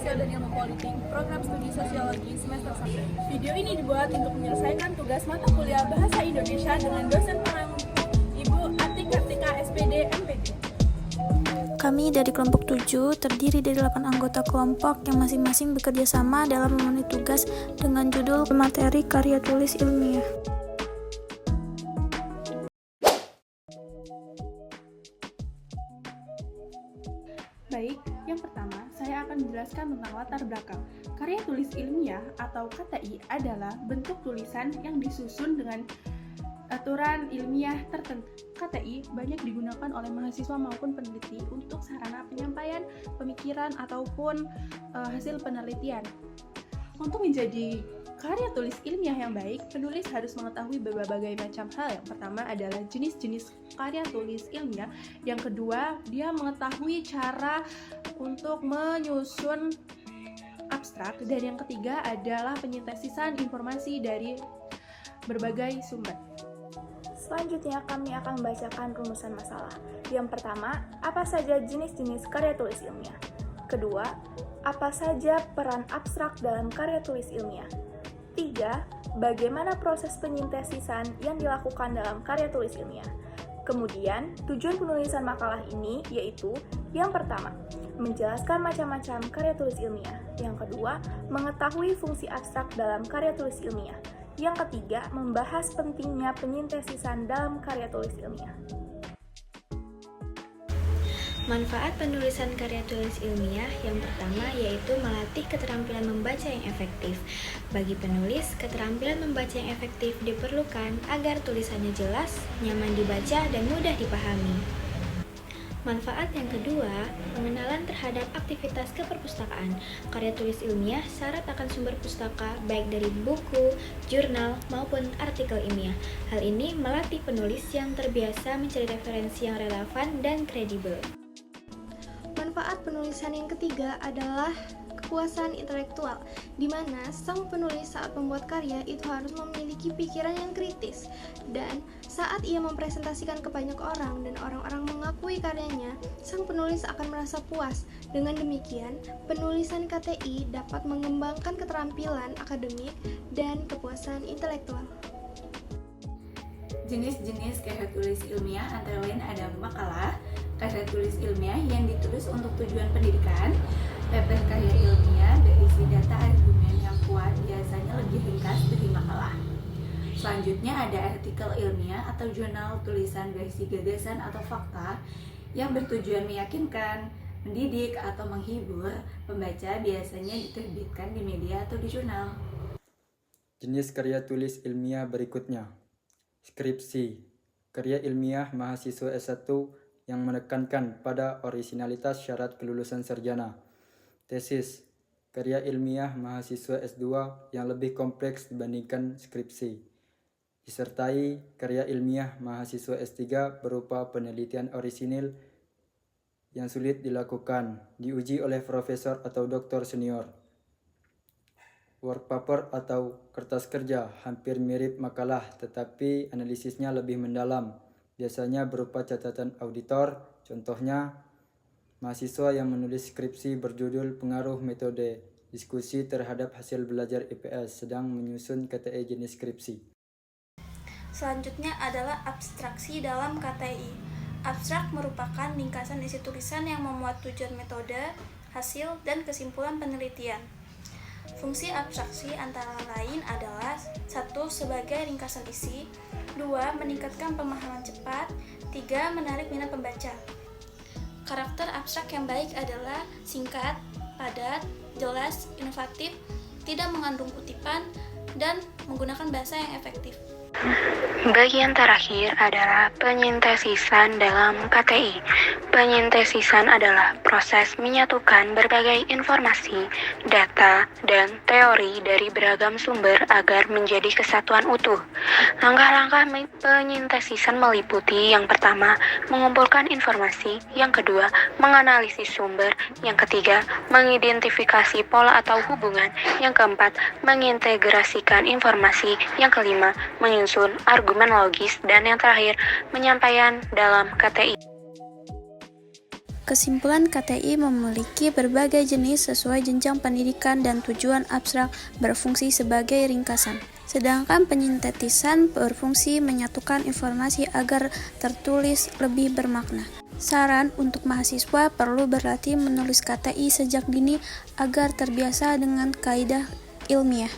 Sosial dan Ilmu Politik, Program Studi Sosiologi semester 1. Video ini dibuat untuk menyelesaikan tugas mata kuliah Bahasa Indonesia dengan dosen pengampu Ibu Atik Kartika SPD MPD. Kami dari kelompok 7 terdiri dari 8 anggota kelompok yang masing-masing bekerja sama dalam memenuhi tugas dengan judul materi karya tulis ilmiah. Baik, yang pertama saya akan menjelaskan tentang latar belakang. Karya tulis ilmiah atau KTI adalah bentuk tulisan yang disusun dengan aturan ilmiah tertentu. KTI banyak digunakan oleh mahasiswa maupun peneliti untuk sarana penyampaian pemikiran ataupun hasil penelitian. Untuk menjadi karya tulis ilmiah yang baik, penulis harus mengetahui berbagai macam hal. Yang pertama adalah jenis-jenis karya tulis ilmiah. Yang kedua, dia mengetahui cara untuk menyusun abstrak. Dan yang ketiga adalah penyintesisan informasi dari berbagai sumber. Selanjutnya kami akan membacakan rumusan masalah. Yang pertama, apa saja jenis-jenis karya tulis ilmiah? Kedua, apa saja peran abstrak dalam karya tulis ilmiah? 3. Bagaimana proses penyintesisan yang dilakukan dalam karya tulis ilmiah? Kemudian, tujuan penulisan makalah ini yaitu yang pertama, menjelaskan macam-macam karya tulis ilmiah. Yang kedua, mengetahui fungsi abstrak dalam karya tulis ilmiah. Yang ketiga, membahas pentingnya penyintesisan dalam karya tulis ilmiah. Manfaat penulisan karya tulis ilmiah yang pertama yaitu melatih keterampilan membaca yang efektif. Bagi penulis, keterampilan membaca yang efektif diperlukan agar tulisannya jelas, nyaman dibaca, dan mudah dipahami. Manfaat yang kedua, pengenalan terhadap aktivitas keperpustakaan. Karya tulis ilmiah syarat akan sumber pustaka baik dari buku, jurnal, maupun artikel ilmiah. Hal ini melatih penulis yang terbiasa mencari referensi yang relevan dan kredibel. Manfaat penulisan yang ketiga adalah kepuasan intelektual, di mana sang penulis saat membuat karya itu harus memiliki pikiran yang kritis, dan saat ia mempresentasikan ke banyak orang dan orang-orang mengakui karyanya, sang penulis akan merasa puas. Dengan demikian, penulisan KTI dapat mengembangkan keterampilan akademik dan kepuasan intelektual. Jenis-jenis karya tulis ilmiah antara lain ada makalah, karya tulis ilmiah yang ditulis untuk tujuan pendidikan, paper karya ilmiah berisi data argumen yang kuat, biasanya lebih ringkas dari makalah. Selanjutnya ada artikel ilmiah atau jurnal tulisan berisi gagasan atau fakta yang bertujuan meyakinkan, mendidik, atau menghibur pembaca, biasanya diterbitkan di media atau di jurnal. Jenis karya tulis ilmiah berikutnya. Skripsi, karya ilmiah mahasiswa S1 yang menekankan pada orisinalitas syarat kelulusan sarjana. Tesis, karya ilmiah mahasiswa S2 yang lebih kompleks dibandingkan skripsi. Disertai karya ilmiah mahasiswa S3 berupa penelitian orisinil yang sulit dilakukan, diuji oleh profesor atau doktor senior. Work paper atau kertas kerja hampir mirip makalah, tetapi analisisnya lebih mendalam, biasanya berupa catatan auditor. Contohnya, mahasiswa yang menulis skripsi berjudul Pengaruh Metode Diskusi terhadap Hasil Belajar IPS sedang menyusun KTI jenis skripsi. Selanjutnya adalah abstraksi dalam KTI. Abstrak merupakan ringkasan isi tulisan yang memuat tujuan metode, hasil, dan kesimpulan penelitian. Fungsi abstraksi antara lain adalah 1. Sebagai ringkasan isi, 2. Meningkatkan pemahaman cepat, 3. Menarik minat pembaca. Karakter abstrak yang baik adalah singkat, padat, jelas, inovatif, tidak mengandung kutipan, dan menggunakan bahasa yang efektif. Bagian terakhir adalah penyintesisan dalam KTI. Penyintesisan adalah proses menyatukan berbagai informasi, data, dan teori dari beragam sumber agar menjadi kesatuan utuh. Langkah-langkah penyintesisan meliputi yang pertama, mengumpulkan informasi, yang kedua, menganalisis sumber, yang ketiga, mengidentifikasi pola atau hubungan, yang keempat, mengintegrasikan informasi, yang kelima, menyusun argumen logis, dan yang terakhir, penyampaian dalam KTI. Kesimpulan KTI memiliki berbagai jenis sesuai jenjang pendidikan dan tujuan abstrak berfungsi sebagai ringkasan. Sedangkan penyintetisan berfungsi menyatukan informasi agar tertulis lebih bermakna. Saran untuk mahasiswa perlu berlatih menulis KTI sejak dini agar terbiasa dengan kaidah ilmiah.